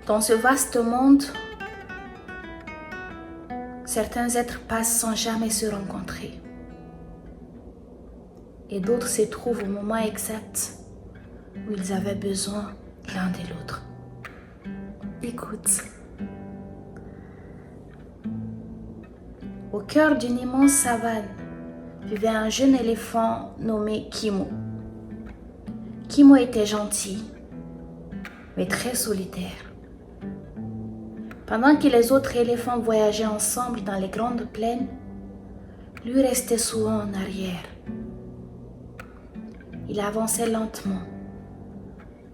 Dans ce vaste monde, certains êtres passent sans jamais se rencontrer. Et d'autres se trouvent au moment exact où ils avaient besoin l'un de l'autre. Écoute. Au cœur d'une immense savane vivait un jeune éléphant nommé Kimo. Kimo était gentil, mais très solitaire. Pendant que les autres éléphants voyageaient ensemble dans les grandes plaines, lui restait souvent en arrière. Il avançait lentement,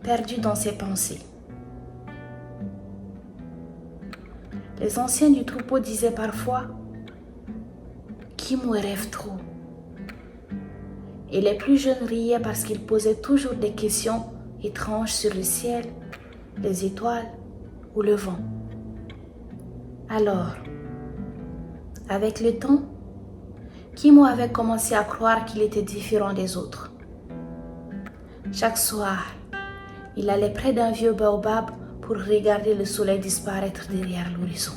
perdu dans ses pensées. Les anciens du troupeau disaient parfois « Kimo rêve trop ». Et les plus jeunes riaient parce qu'il posait toujours des questions étranges sur le ciel, les étoiles ou le vent. Alors, avec le temps, Kimo avait commencé à croire qu'il était différent des autres. Chaque soir, il allait près d'un vieux baobab pour regarder le soleil disparaître derrière l'horizon.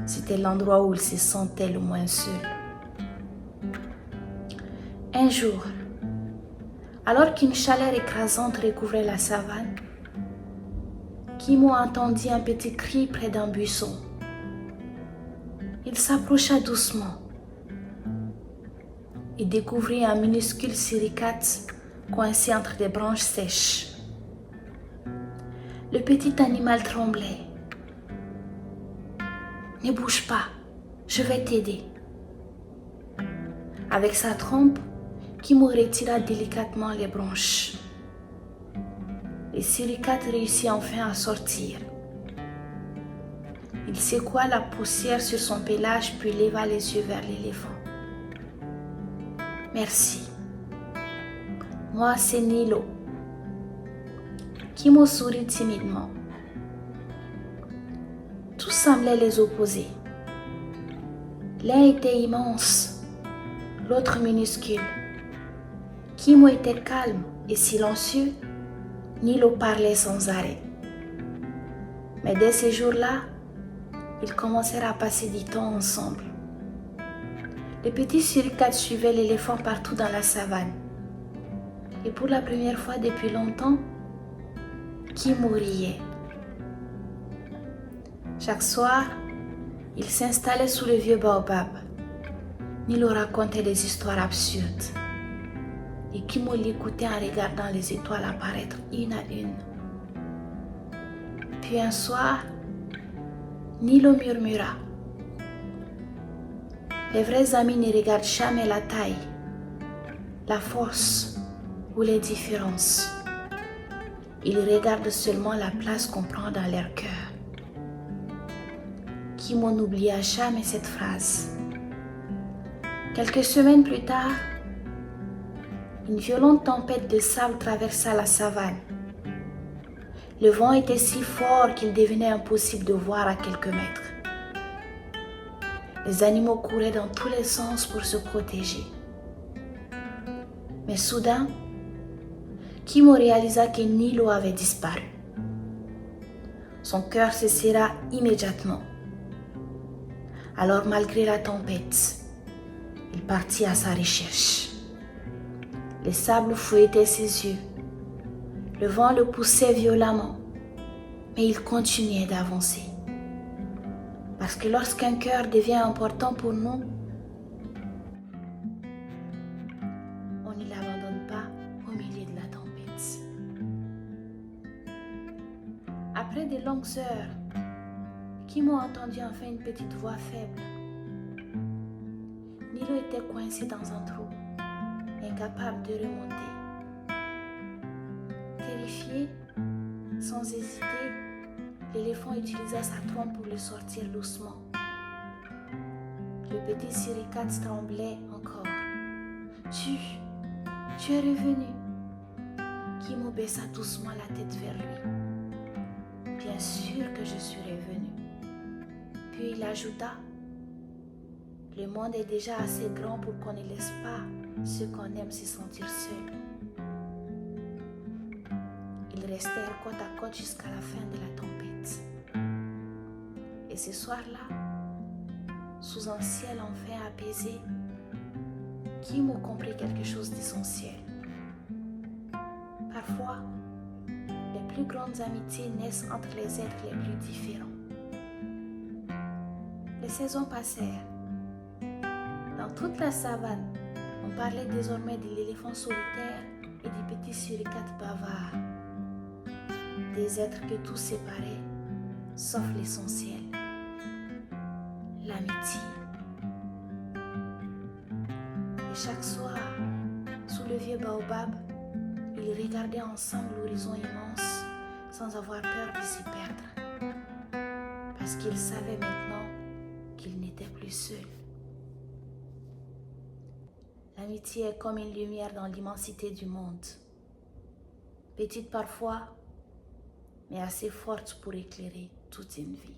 C'était l'endroit où il se sentait le moins seul. Un jour, alors qu'une chaleur écrasante recouvrait la savane, Kimo entendit un petit cri près d'un buisson. Il s'approcha doucement et découvrit un minuscule suricate coincé entre des branches sèches. Le petit animal tremblait. « Ne bouge pas, je vais t'aider. » Avec sa trompe, Kimo retira délicatement les branches. Le suricate réussit enfin à sortir. Il secoua la poussière sur son pelage puis leva les yeux vers l'éléphant. « Merci. Moi, c'est Nilo. » Kimo sourit timidement. Tout semblait les opposer. L'un était immense, l'autre minuscule. Kimo était calme et silencieux, Nilo parlait sans arrêt. Mais dès ces jours-là, ils commencèrent à passer du temps ensemble. Le petit suricate suivait l'éléphant partout dans la savane. Et pour la première fois depuis longtemps, Kimo riait. Chaque soir, il s'installait sous le vieux baobab. Nilo racontait des histoires absurdes. Et Kimo l'écoutait en regardant les étoiles apparaître une à une. Puis un soir, Nilo murmura. Les vrais amis ne regardent jamais la taille, la force ou les différences. Ils regardent seulement la place qu'on prend dans leur cœur. Kimo n'oublia jamais cette phrase. Quelques semaines plus tard, une violente tempête de sable traversa la savane. Le vent était si fort qu'il devenait impossible de voir à quelques mètres. Les animaux couraient dans tous les sens pour se protéger. Mais soudain, Kimo réalisa que Nilo avait disparu. Son cœur se serra immédiatement. Alors, malgré la tempête, il partit à sa recherche. Le sable fouettait ses yeux. Le vent le poussait violemment, mais il continuait d'avancer. Parce que lorsqu'un cœur devient important pour nous, on ne l'abandonne pas au milieu de la tempête. Après de longues heures, Kimo entendit enfin une petite voix faible. Nilo était coincé dans un trou, incapable de remonter. Terrifié, sans hésiter, l'éléphant utilisa sa trompe pour le sortir doucement. Le petit suricate tremblait encore. Tu es revenu. Kimo baissa doucement la tête vers lui. Bien sûr que je suis revenu. Puis il ajouta, le monde est déjà assez grand pour qu'on ne laisse pas ceux qu'on aime se sentir seuls. Il Ils restèrent côte à côte jusqu'à la fin de la tempête. Et ce soir-là, sous un ciel enfin apaisé, Kim comprit quelque chose d'essentiel. Parfois, les plus grandes amitiés naissent entre les êtres les plus différents. Les saisons passèrent. Dans toute la savane, on parlait désormais de l'éléphant solitaire et du petit suricate bavard. Des êtres que tout séparait, sauf l'essentiel, l'amitié. Et chaque soir, sous le vieux baobab, ils regardaient ensemble l'horizon immense sans avoir peur de s'y perdre. Parce qu'ils savaient maintenant qu'ils n'étaient plus seuls. L'amitié est comme une lumière dans l'immensité du monde. Petite parfois, mais assez forte pour éclairer toute une vie.